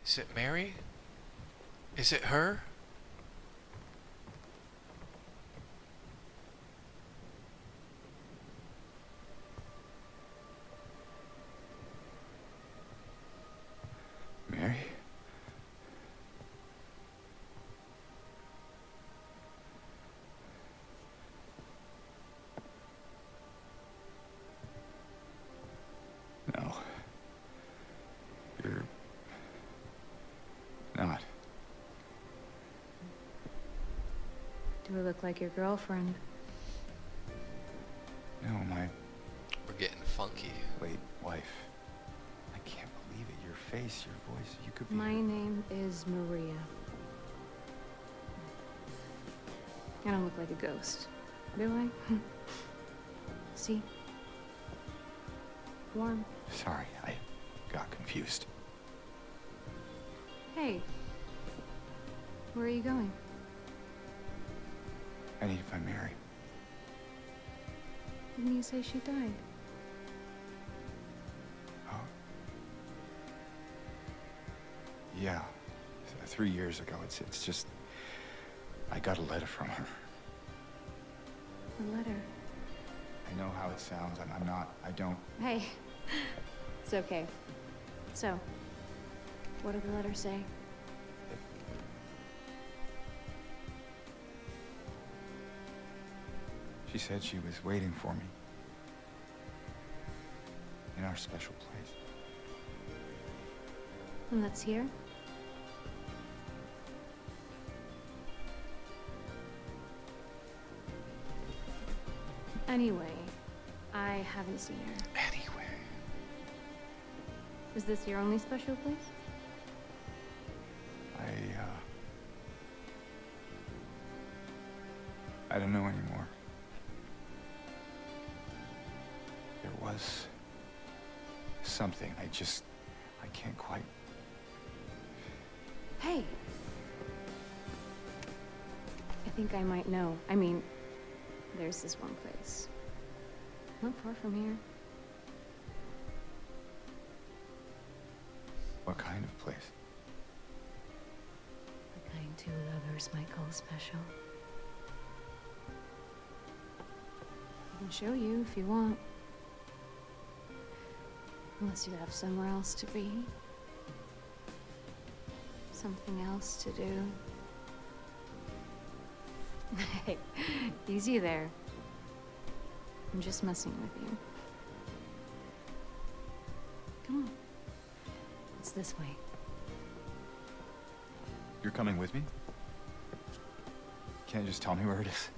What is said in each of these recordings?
Is it Mary? Is it her? Mary? No. You're not. Do I look like your girlfriend? No, my We're getting funky. late wife. I can't believe it. Your face, your voice, you could be... My name is Maria. I don't look like a ghost, do I? See? Warm. Sorry, I got confused. Hey. Where are you going? I need to find Mary. Didn't you say she died? Oh. Yeah. 3 years ago. It's just... I got a letter from her. A letter? I know how it sounds. I'm not... I don't... Hey. It's okay. So, what did the letter say? She said she was waiting for me. In our special place. And that's here? Anyway, I haven't seen her. Anyway. Is this your only special place? I don't know anymore. There was something. I can't quite... Hey! I think I might know. I mean, there's this one place. Not far from here. What kind of place? The kind two lovers might call special. I can show you if you want. Unless you have somewhere else to be. Something else to do. Hey, easy there. I'm just messing with you. Come on. It's this way. You're coming with me? Can't you just tell me where it is?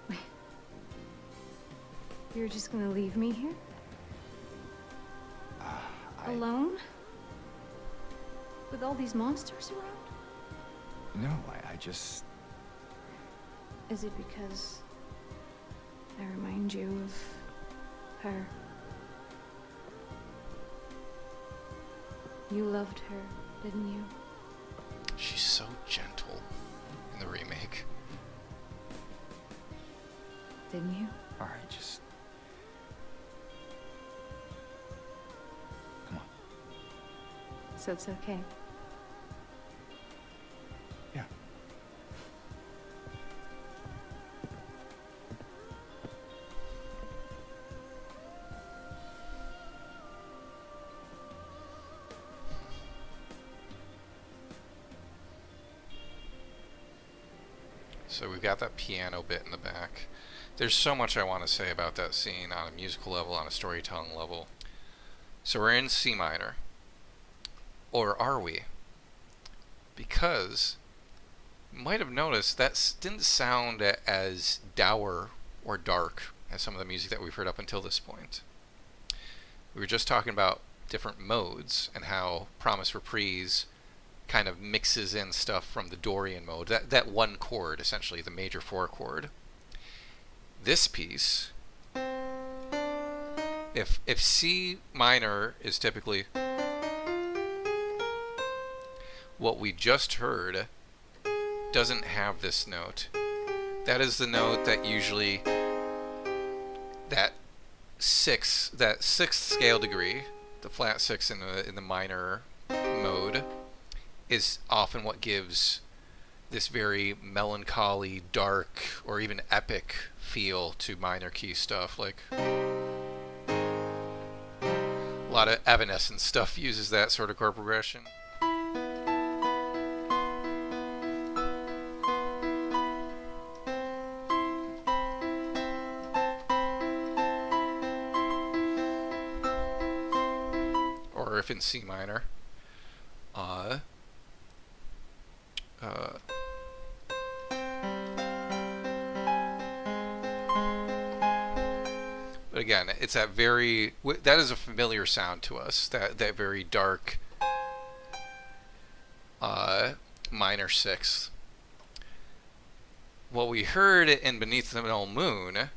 Wait. You're just gonna leave me here? Alone? With all these monsters around? No, I just... Is it because I remind you of her? You loved her, didn't you? She's so gentle in the remake. Didn't you? All right, just... Come on. So it's okay. Yeah. So we've got that piano bit in the back. There's so much I want to say about that scene on a musical level, on a storytelling level. So we're in C minor. Or are we? Because you might have noticed that didn't sound as dour or dark as some of the music that we've heard up until this point. We were just talking about different modes and how Promise Reprise kind of mixes in stuff from the Dorian mode, that one chord, essentially, the major 4 chord. This piece, if C minor is typically what we just heard, doesn't have this note. That is the note that usually that sixth scale degree, the flat 6 in the minor mode is often what gives this very melancholy, dark, or even epic feel to minor key stuff. Like, a lot of Evanescence stuff uses that sort of chord progression. Or if in C minor. But again, it's that very, that is a familiar sound to us, that very dark minor sixth. What we heard in Beneath the Null Moon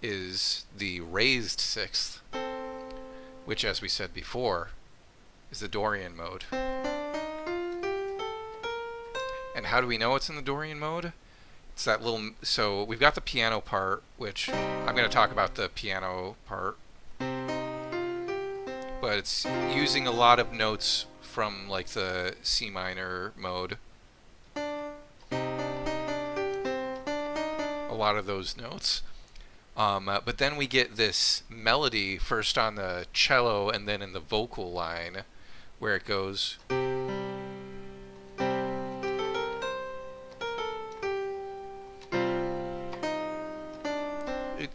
is the raised sixth, which, as we said before, is the Dorian mode. And how do we know it's in the Dorian mode? It's that little, so we've got the piano part, which I'm going to talk about the piano part, but it's using a lot of notes from like the C minor mode. A lot of those notes. But then we get this melody first on the cello and then in the vocal line where it goes.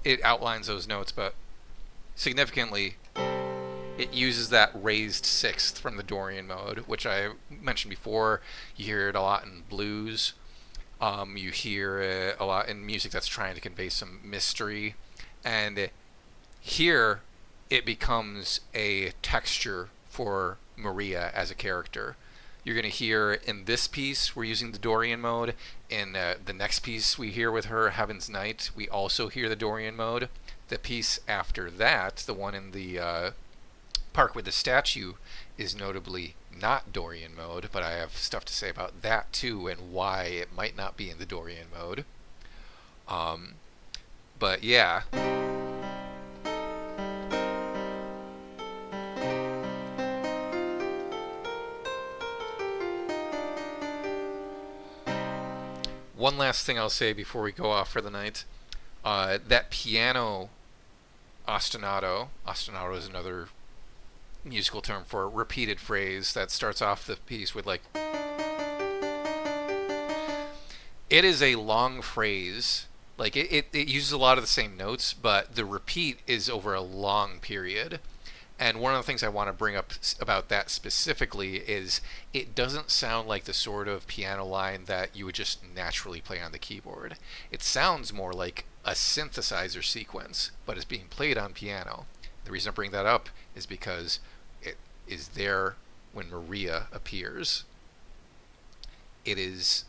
It outlines those notes, but significantly it uses that raised sixth from the Dorian mode, which I mentioned before. You hear it a lot in blues. You hear it a lot in music that's trying to convey some mystery. And here it becomes a texture for Maria as a character. You're going to hear in this piece, we're using the Dorian mode. In the next piece we hear with her, Heaven's Night, we also hear the Dorian mode. The piece after that, the one in the park with the statue, is notably not Dorian mode, but I have stuff to say about that too and why it might not be in the Dorian mode. But yeah. One last thing I'll say before we go off for the night. That piano ostinato. Ostinato is another musical term for a repeated phrase that starts off the piece with like. It is a long phrase. Like it uses a lot of the same notes, but the repeat is over a long period. And one of the things I want to bring up about that specifically is it doesn't sound like the sort of piano line that you would just naturally play on the keyboard. It sounds more like a synthesizer sequence, but it's being played on piano. The reason I bring that up is because it is there when Maria appears. If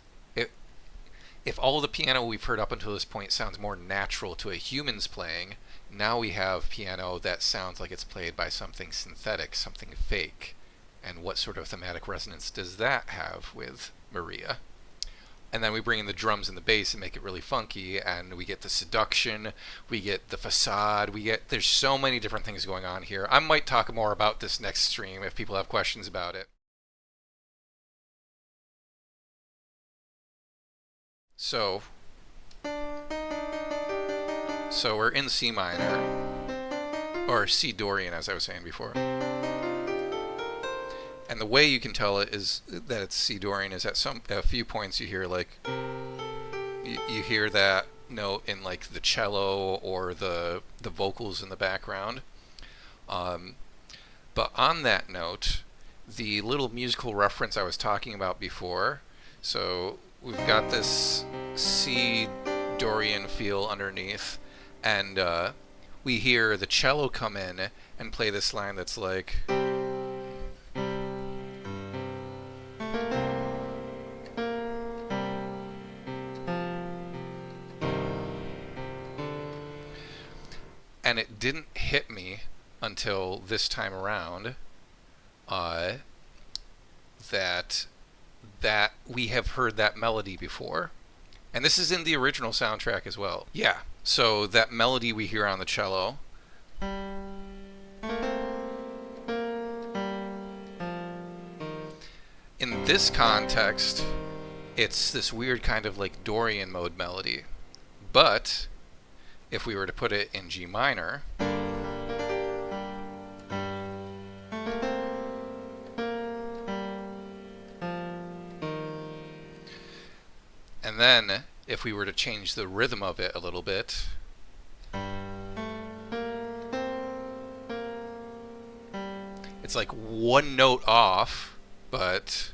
all of the piano we've heard up until this point sounds more natural to a human's playing, now we have piano that sounds like it's played by something synthetic, something fake. And what sort of thematic resonance does that have with Maria? And then we bring in the drums and the bass and make it really funky, and we get the seduction, we get the facade, there's so many different things going on here. I might talk more about this next stream if people have questions about it. So we're in C minor, or C Dorian as I was saying before. And the way you can tell it is that it's C Dorian is at a few points you hear like, you hear that note in like the cello or the vocals in the background. But on that note, the little musical reference I was talking about before, so we've got this C Dorian feel underneath, and we hear the cello come in and play this line that's like, and it didn't hit me until this time around that we have heard that melody before. And this is in the original soundtrack as well. Yeah, so that melody we hear on the cello. In this context, it's this weird kind of like Dorian mode melody. But if we were to put it in G minor, and then if we were to change the rhythm of it a little bit, it's like one note off, but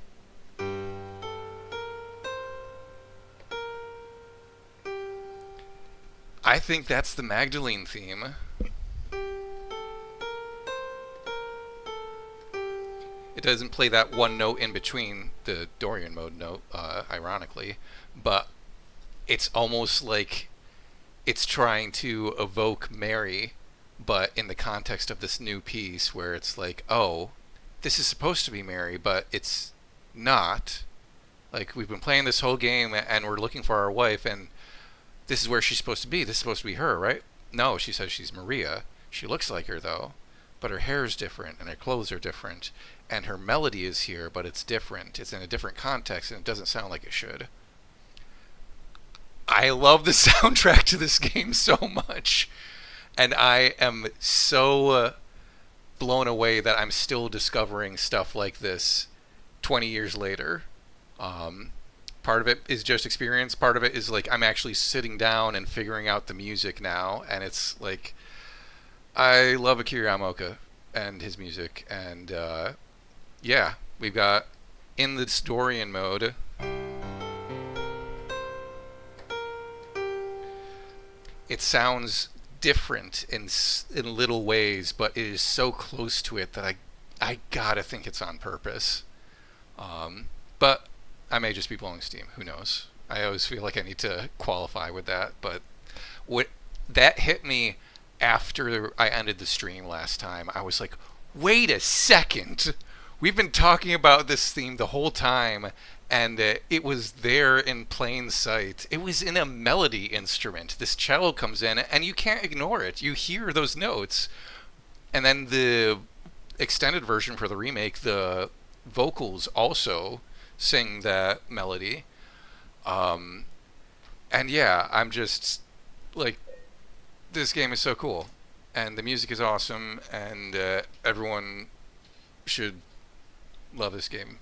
I think that's the Magdalene theme. It doesn't play that one note in between the Dorian mode note, ironically, but it's almost like it's trying to evoke Mary, but in the context of this new piece where it's like, oh, this is supposed to be Mary, but it's not. Like, we've been playing this whole game and we're looking for our wife, and this is where she's supposed to be. This is supposed to be her, right? No, she says she's Maria. She looks like her, though, but her hair is different and her clothes are different, and her melody is here, but it's different. It's in a different context, and it doesn't sound like it should. I love the soundtrack to this game so much, and I am so blown away that I'm still discovering stuff like this 20 years later. Part of it is just experience. Part of it is like I'm actually sitting down and figuring out the music now, and it's like I love Akira Yamaoka and his music, and yeah, we've got in this Dorian mode. It sounds different in little ways, but it is so close to it that I gotta think it's on purpose. But I may just be blowing steam. Who knows? I always feel like I need to qualify with that. But what that hit me after I ended the stream last time. I was like, wait a second. We've been talking about this theme the whole time, and it was there in plain sight. It was in a melody instrument. This cello comes in, and you can't ignore it. You hear those notes. And then the extended version for the remake, the vocals also sing that melody. And yeah, I'm just like, this game is so cool. And the music is awesome, and everyone should love this game.